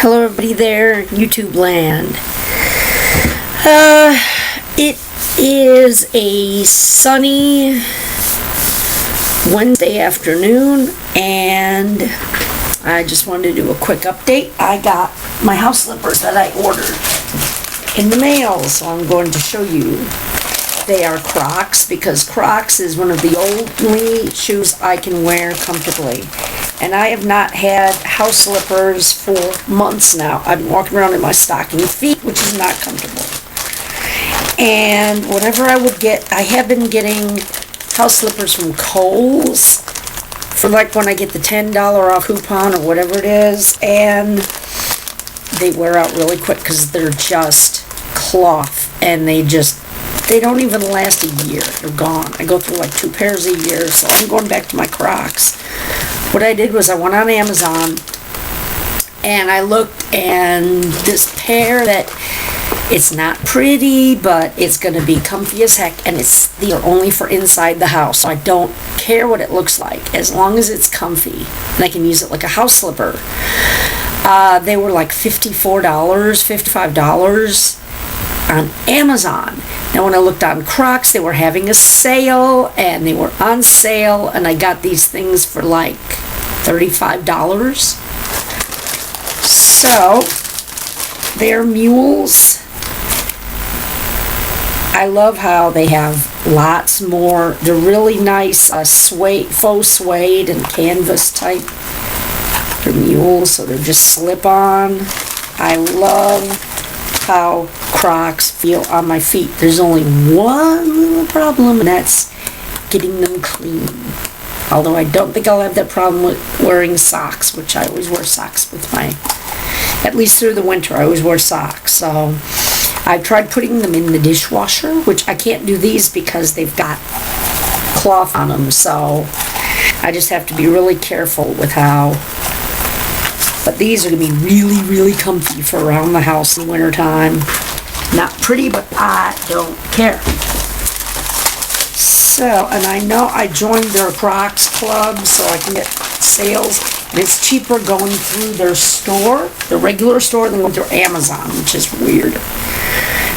Hello everybody there, YouTube land. It is a sunny Wednesday afternoon, and I just wanted to do a quick update. I got my house slippers that I ordered in the mail, so I'm going to show you. They are Crocs, because Crocs is one of the only shoes I can wear comfortably. And I have not had house slippers for months now. I've been walking around in my stocking feet, which is not comfortable. And whenever I would get, I have been getting house slippers from Kohl's for like when I get the $10 off coupon or whatever it is, and they wear out really quick because they're just cloth, and they don't even last a year. They're gone. I go through like 2 pairs a year, so I'm going back to my Crocs. What I did was I went on Amazon and I looked, and this pair that it's not pretty, but it's going to be comfy as heck, and they're only for inside the house. So I don't care what it looks like as long as it's comfy and I can use it like a house slipper. They were like $54, $55 on Amazon. Now when I looked on Crocs, they were having a sale, and they were on sale, and I got these things for like $35. So they're mules. I love how they have lots more. They're really nice faux suede and canvas type. They're mules, so they're just slip on. I love how Crocs feel on my feet. There's only one little problem, and that's getting them clean. Although I don't think I'll have that problem with wearing socks, which I always wear socks with at least through the winter, I always wear socks. So I've tried putting them in the dishwasher, which I can't do these because they've got cloth on them. So I just have to be really careful with how. But these are going to be really, really comfy for around the house in the wintertime. Not pretty, but I don't care. So, and I know I joined their Crocs club so I can get sales. And it's cheaper going through their store, the regular store, than going through Amazon, which is weird.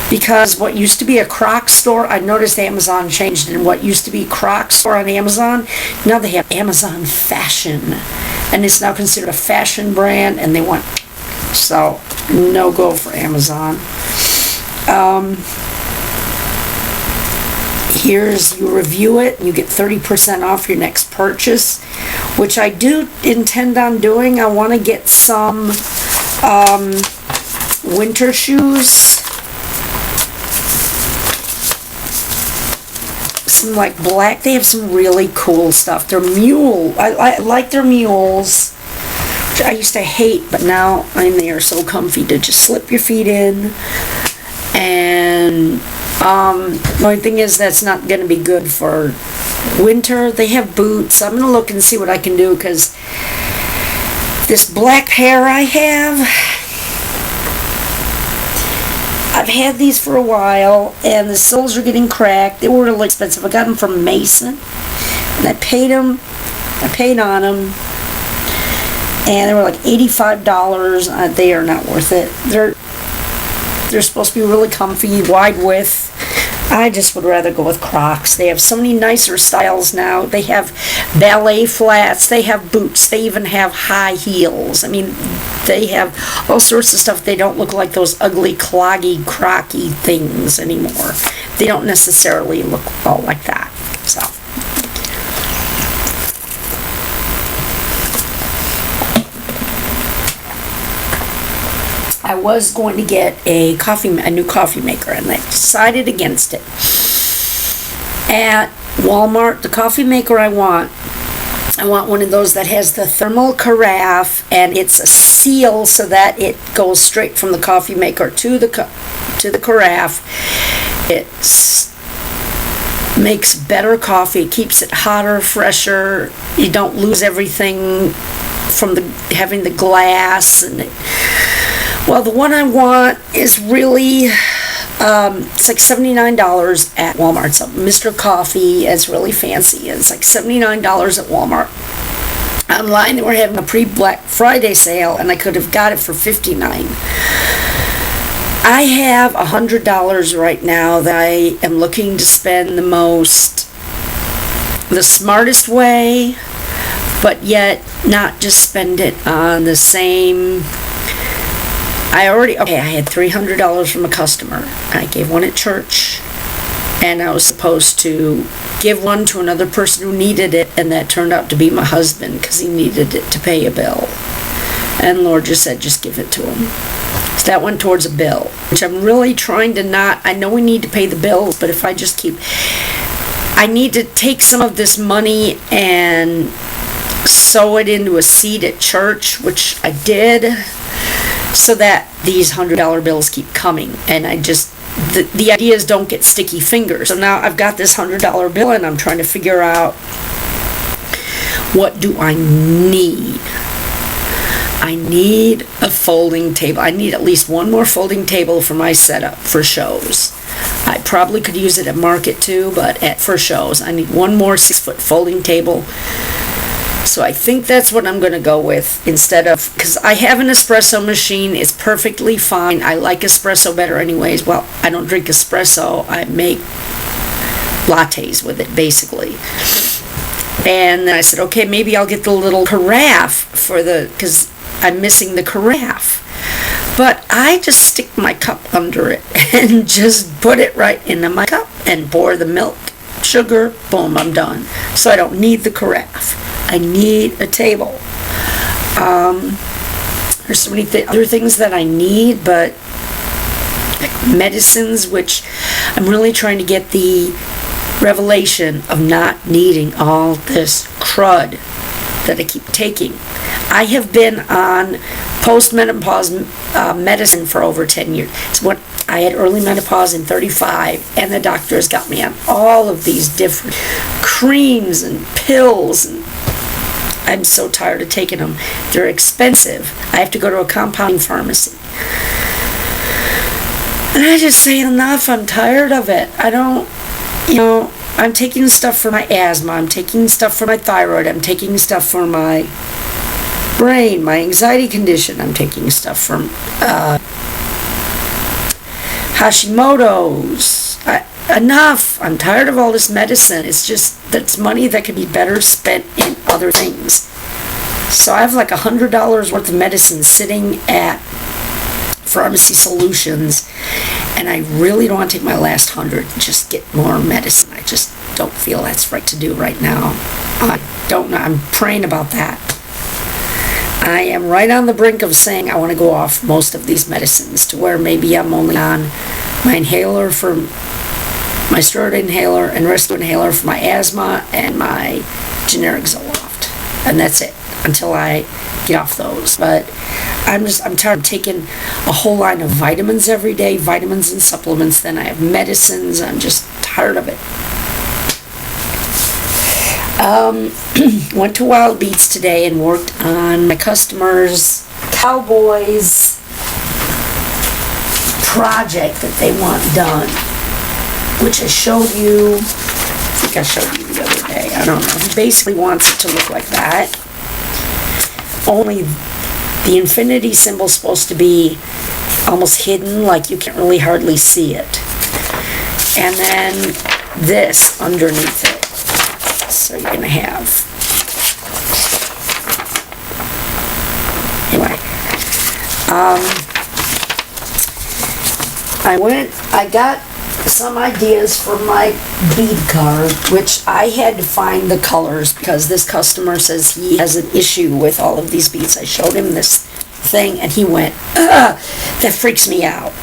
Because what used to be a Crocs store, I noticed Amazon changed it. And what used to be Crocs store on Amazon, now they have Amazon Fashion. And it's now considered a fashion brand, and they want, so no go for Amazon. Here's, you review it, and you get 30% off your next purchase, which I do intend on doing. I want to get some winter shoes. Some like black. They have some really cool stuff. They're mule. I like their mules, which I used to hate, but now they are so comfy to just slip your feet in. And the only thing is that's not going to be good for winter. They have boots. I'm going to look and see what I can do, because this black pair I have, I've had these for a while, and the soles are getting cracked. They were really expensive. I got them from Mason, and I paid on them, and they were like $85. They are not worth it. They're supposed to be really comfy, wide width. I just would rather go with Crocs. They have so many nicer styles now. They have ballet flats. They have boots. They even have high heels. I mean, they have all sorts of stuff. They don't look like those ugly, cloggy, crocky things anymore. They don't necessarily look all like that. So I was going to get a new coffee maker, and I decided against it. At Walmart, the coffee maker I want one of those that has the thermal carafe, and it's a seal so that it goes straight from the coffee maker to the carafe. It makes better coffee. It keeps it hotter, fresher. You don't lose everything from having the glass and well, the one I want is really, it's like $79 at Walmart. So Mr. Coffee is really fancy. It's like $79 at Walmart. online. They were having a pre-Black Friday sale, and I could have got it for $59. I have $100 right now that I am looking to spend the smartest way, but yet not just spend it on the same. I had $300 from a customer. I gave one at church, and I was supposed to give one to another person who needed it, and that turned out to be my husband because he needed it to pay a bill. And Lord just said, just give it to him. So that went towards a bill, which I'm really trying to not. I know we need to pay the bills, but if I just I need to take some of this money and sow it into a seed at church, which I did, so that these $100 bills keep coming. And the ideas don't get sticky fingers. So now I've got this $100 bill, and I'm trying to figure out, what do I need? I need a folding table. I need at least one more folding table for my setup for shows. I probably could use it at market too, but for shows, I need one more 6-foot folding table. So I think that's what I'm going to go with instead of, because I have an espresso machine. It's perfectly fine. I like espresso better anyways. Well, I don't drink espresso. I make lattes with it, basically. And then I said, okay, maybe I'll get the little carafe because I'm missing the carafe. But I just stick my cup under it and just put it right into my cup and pour the milk, sugar, boom, I'm done. So I don't need the carafe. I need a table. There's so many other things that I need, but like medicines, which I'm really trying to get the revelation of not needing all this crud that I keep taking. I have been on postmenopause medicine for over 10 years. It's what I had early menopause in 35, and the doctor has got me on all of these different creams and pills, and I'm so tired of taking them. They're expensive. I have to go to a compounding pharmacy. And I just say, enough, I'm tired of it. I'm taking stuff for my asthma, I'm taking stuff for my thyroid, I'm taking stuff for my brain, my anxiety condition, I'm taking stuff from Hashimoto's. Enough! I'm tired of all this medicine. It's just, that's money that could be better spent in other things. So I have like $100 worth of medicine sitting at Pharmacy Solutions, and I really don't want to take my last 100 and just get more medicine. I just don't feel that's right to do right now. I don't know. I'm praying about that. I am right on the brink of saying I want to go off most of these medicines to where maybe I'm only on my inhaler for my steroid inhaler and rescue inhaler for my asthma and my generic Zoloft. And that's it until I get off those. But I'm tired of taking a whole line of vitamins every day, vitamins and supplements. Then I have medicines. I'm just tired of it. Went to Wild Beats today and worked on my customers' Cowboys project that they want done, which I showed you. I think I showed you the other day. I don't know. He basically wants it to look like that. Only the infinity symbol's supposed to be almost hidden, like you can't really hardly see it. And then this underneath it. So you're going to have, anyway, I got some ideas for my bead card, which I had to find the colors because this customer says he has an issue with all of these beads. I showed him this thing and he went, ugh, that freaks me out.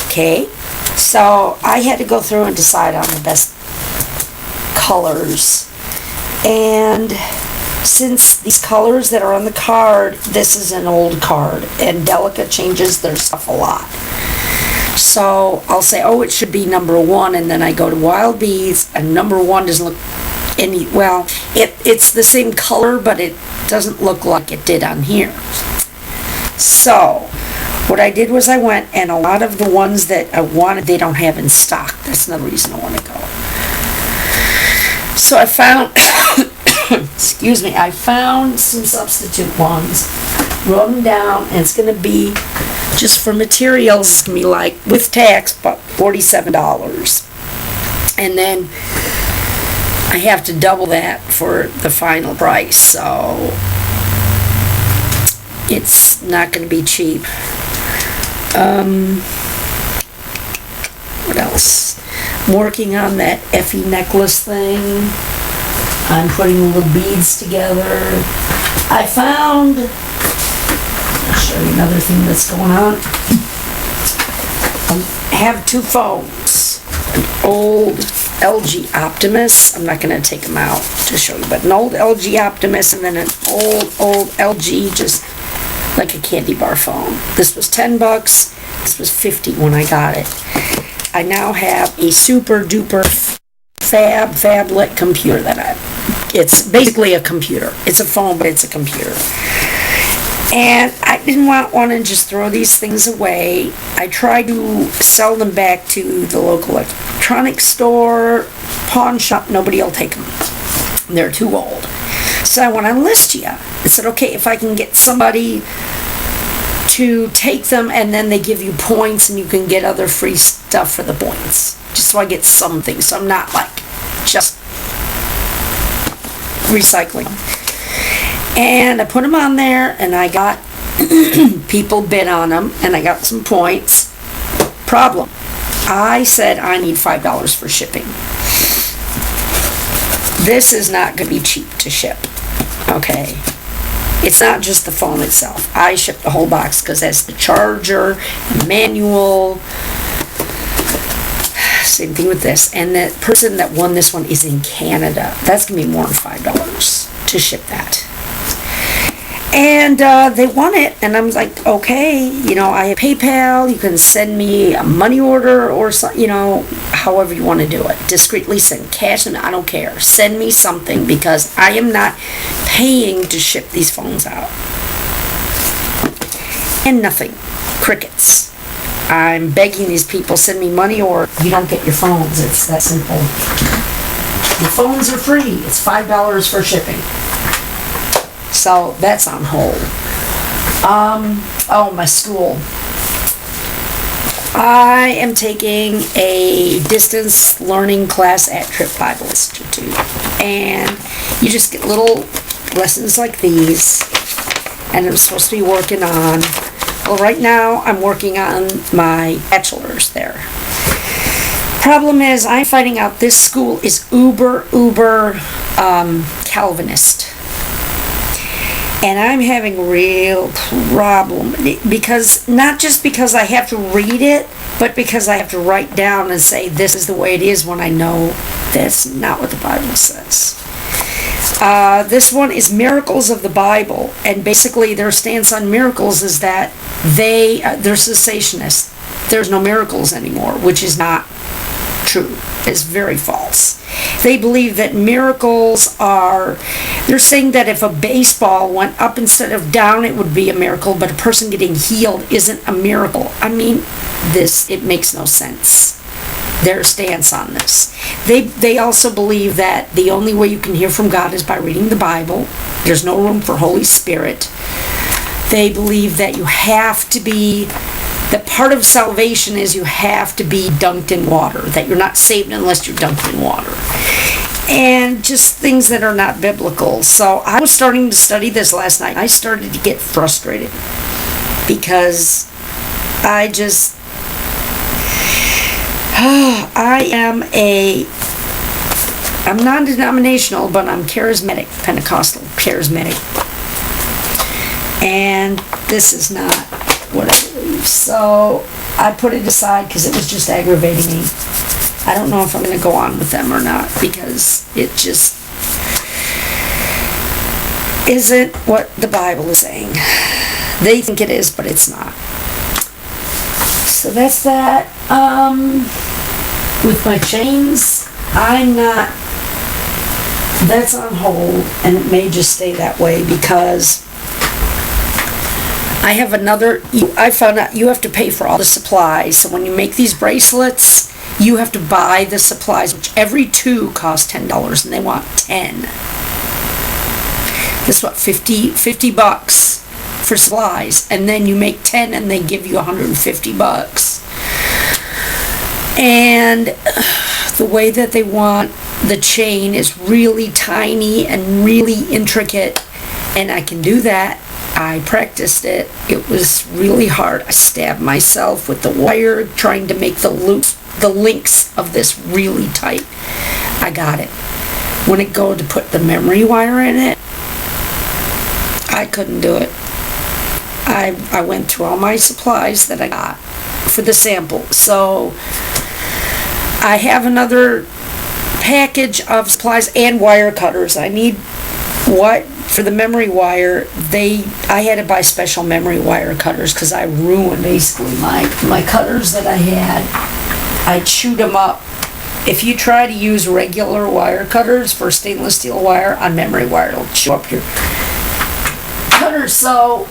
Okay, so I had to go through and decide on the best colors, and since these colors that are on the card, this is an old card and Delica changes their stuff a lot, so I'll say, oh, it should be number 1, and then I go to Wild Beads and number 1 doesn't look any, well, it's the same color, but it doesn't look like it did on here. So what I did was I went, and a lot of the ones that I wanted they don't have in stock. That's another reason I want to go. So I found excuse me, I found some substitute ones, wrote them down, and it's going to be, just for materials, it's going to be like, with tax, but $47. And then I have to double that for the final price, so it's not going to be cheap. What else? I'm working on that Effie necklace thing. I'm putting little beads together. I found, I'll show you another thing that's going on. I have two phones. An old LG Optimus. I'm not going to take them out to show you, but an old LG Optimus, and then an old LG, just like a candy bar phone. This was $10. This was $50 when I got it. I now have a super duper phablet computer it's basically a computer. It's a phone, but it's a computer. And I didn't want to just throw these things away. I tried to sell them back to the local electronics store, pawn shop. Nobody will take them. They're too old. So I went on Listia. I said, okay, if I can get somebody to take them, and then they give you points and you can get other free stuff for the points. Just so I get something. So I'm not like just recycling. And I put them on there, and I got people bid on them, and I got some points. Problem. I said I need $5 for shipping. This is not going to be cheap to ship. Okay. It's not just the phone itself. I shipped the whole box because that's the charger, the manual. Same thing with this. And the person that won this one is in Canada. That's going to be more than $5 to ship that. And they won it, and I'm like, okay, I have PayPal. You can send me a money order or something, however you want to do it. Discreetly send cash, and I don't care. Send me something, because I am not paying to ship these phones out. And nothing. Crickets. I'm begging these people, send me money or you don't get your phones. It's that simple. The phones are free. It's $5 for shipping. So that's on hold. My school. I am taking a distance learning class at Trip Bible Institute. And you just get little lessons like these. And I'm supposed to be working on, well, right now I'm working on my bachelor's there. Problem is, I'm finding out this school is uber Calvinist. And I'm having a real problem, because not just because I have to read it, but because I have to write down and say this is the way it is when I know that's not what the Bible says. This one is Miracles of the Bible, and basically their stance on miracles is that they're cessationists. There's no miracles anymore, which is not true. It's very false. They believe that miracles they're saying that if a baseball went up instead of down, it would be a miracle, but a person getting healed isn't a miracle. I mean, it makes no sense. Their stance on this. They also believe that the only way you can hear from God is by reading the Bible. There's no room for Holy Spirit. They believe that that part of salvation is you have to be dunked in water, that you're not saved unless you're dunked in water. And just things that are not biblical. So I was starting to study this last night. I started to get frustrated because I'm non-denominational, but I'm charismatic, Pentecostal, charismatic. And this is not what I believe. So I put it aside because it was just aggravating me. I don't know if I'm going to go on with them or not, because it just isn't what the Bible is saying. They think it is, but it's not. So that's that. With my chains, that's on hold, and it may just stay that way because I found out you have to pay for all the supplies. So when you make these bracelets, you have to buy the supplies, which every two cost $10, and they want 10. That's what, 50 bucks for supplies, and then you make 10 and they give you 150 bucks. And the way that they want the chain is really tiny and really intricate, and I can do that. I practiced it. It was really hard. I stabbed myself with the wire trying to make the links of this really tight. I got it. When it go to put the memory wire in it, I couldn't do it. I went through all my supplies that I got for the sample. So I have another package of supplies and wire cutters. I need what for the memory wire. I had to buy special memory wire cutters because I ruined basically my cutters that I had. I chewed them up. If you try to use regular wire cutters for stainless steel wire on memory wire, it'll chew up your cutters. So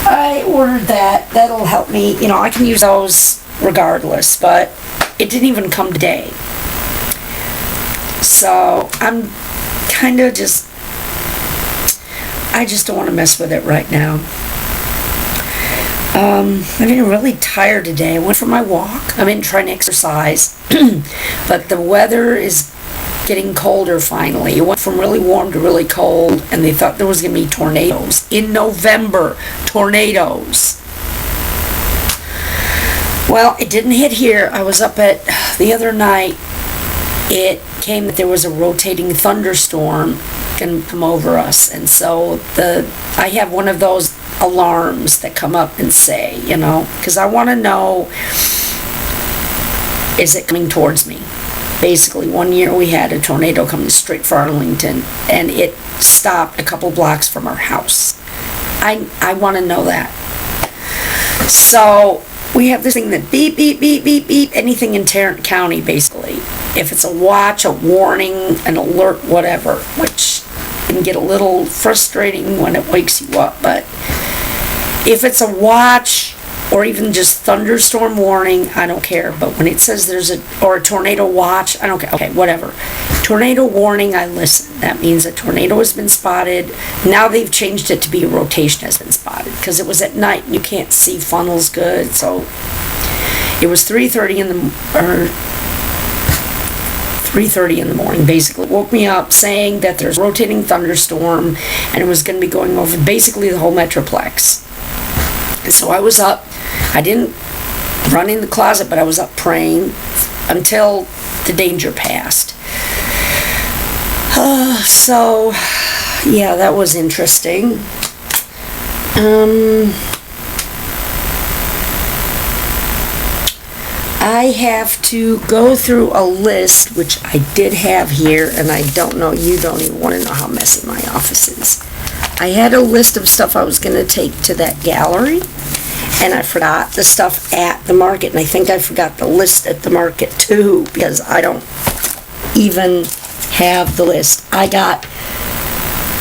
I ordered that. That'll help me. You know, I can use those regardless, but it didn't even come today. So I'm kind of I just don't want to mess with it right now. I've been really tired today. I went for my walk. I've been trying to exercise, but the weather is getting colder finally. It went from really warm to really cold, and they thought there was going to be tornadoes. In November, tornadoes. Well, it didn't hit here. I was up at the other night. It came that there was a rotating thunderstorm going to come over us, and so I have one of those alarms that come up and say, you know, because I want to know, is it coming towards me? Basically, one year we had a tornado coming straight for Arlington, and it stopped a couple blocks from our house. I want to know that. So we have this thing that beep, beep, beep, beep, beep, anything in Tarrant County, basically. If it's a watch, a warning, an alert, whatever, which can get a little frustrating when it wakes you up, but if it's a watch or even just thunderstorm warning, I don't care. But when it says there's a tornado watch, I don't care. Okay, whatever. Tornado warning, I listen. That means a tornado has been spotted. Now they've changed it to be a rotation has been spotted because it was at night and you can't see funnels good. So it was 3:30 in the morning, basically. Woke me up saying that there's a rotating thunderstorm and it was going to be going over basically the whole Metroplex. And so I was up. I didn't run in the closet, but I was up praying until the danger passed. So, yeah, that was interesting. I have to go through a list, which I did have here, and I don't know, you don't even want to know how messy my office is. I had a list of stuff I was going to take to that gallery, and I forgot the stuff at the market, and I think I forgot the list at the market too, because I don't even have the list. I got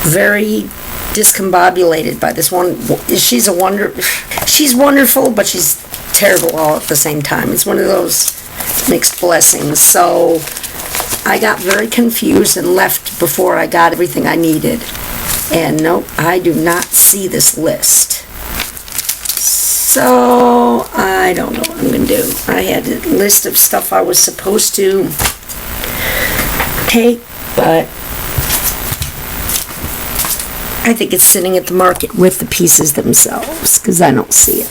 very discombobulated by this one. She's wonderful, but she's terrible all at the same time. It's one of those mixed blessings. So I got very confused and left before I got everything I needed. And nope, I do not see this list. So I don't know what I'm going to do. I had a list of stuff I was supposed to take, but I think it's sitting at the market with the pieces themselves because I don't see it.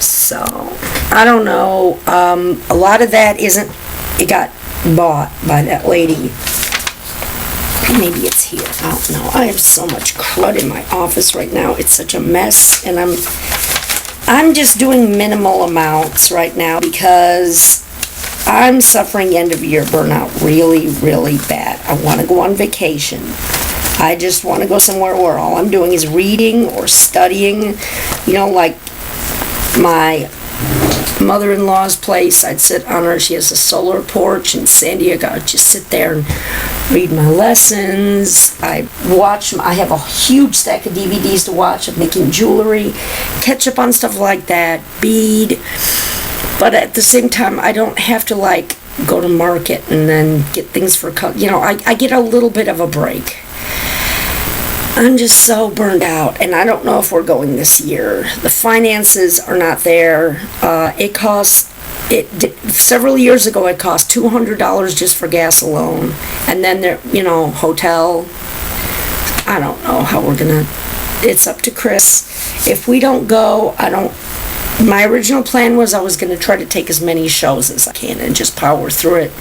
So I don't know. A lot of that it got bought by that lady. Maybe it's here. I don't know. I have so much crud in my office right now. It's such a mess, and I'm just doing minimal amounts right now because I'm suffering end of year burnout really, really bad. I want to go on vacation. I just want to go somewhere where all I'm doing is reading or studying. You know, like my mother-in-law's place, I'd sit on her. She has a solar porch in San Diego. I'd just sit there and read my lessons. I have a huge stack of DVDs to watch of making jewelry, catch up on stuff like that, bead. But at the same time, I don't have to like go to market and then get things for, I get a little bit of a break. I'm just so burned out, and I don't know if we're going this year. The finances are not there. Several years ago, it cost $200 just for gas alone. And then there, hotel. I don't know how we're gonna, it's up to Chris. If we don't go, my original plan was I was gonna try to take as many shows as I can and just power through it.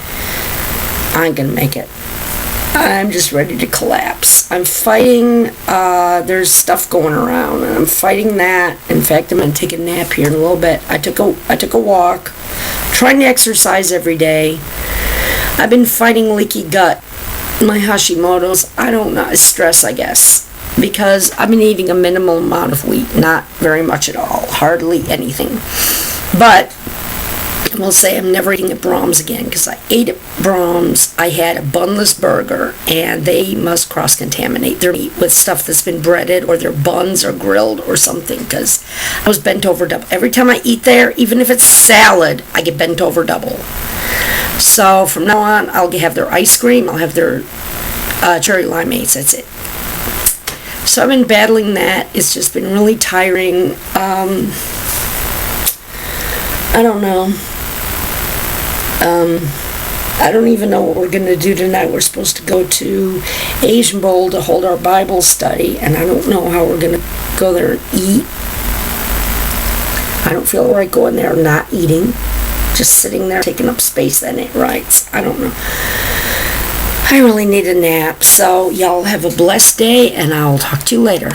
I ain't gonna make it. I'm just ready to collapse. I'm fighting, there's stuff going around, and I'm fighting that. In fact, I'm going to take a nap here in a little bit. I took a walk, trying to exercise every day. I've been fighting leaky gut, my Hashimoto's. I don't know, it's stress, I guess, because I've been eating a minimal amount of wheat, not very much at all, hardly anything. But I will say I'm never eating at Brahms again, because I ate at Brahms. I had a bunless burger, and they must cross-contaminate their meat with stuff that's been breaded, or their buns are grilled or something, because I was bent over double. Every time I eat there, even if it's salad, I get bent over double. So from now on, I'll have their ice cream, I'll have their cherry limeades, that's it. So I've been battling that. It's just been really tiring. I don't know. I don't even know what we're going to do tonight. We're supposed to go to Asian Bowl to hold our Bible study, and I don't know how we're going to go there and eat. I don't feel right going there and not eating. Just sitting there taking up space, that ain't right. I don't know. I really need a nap. So y'all have a blessed day, and I'll talk to you later.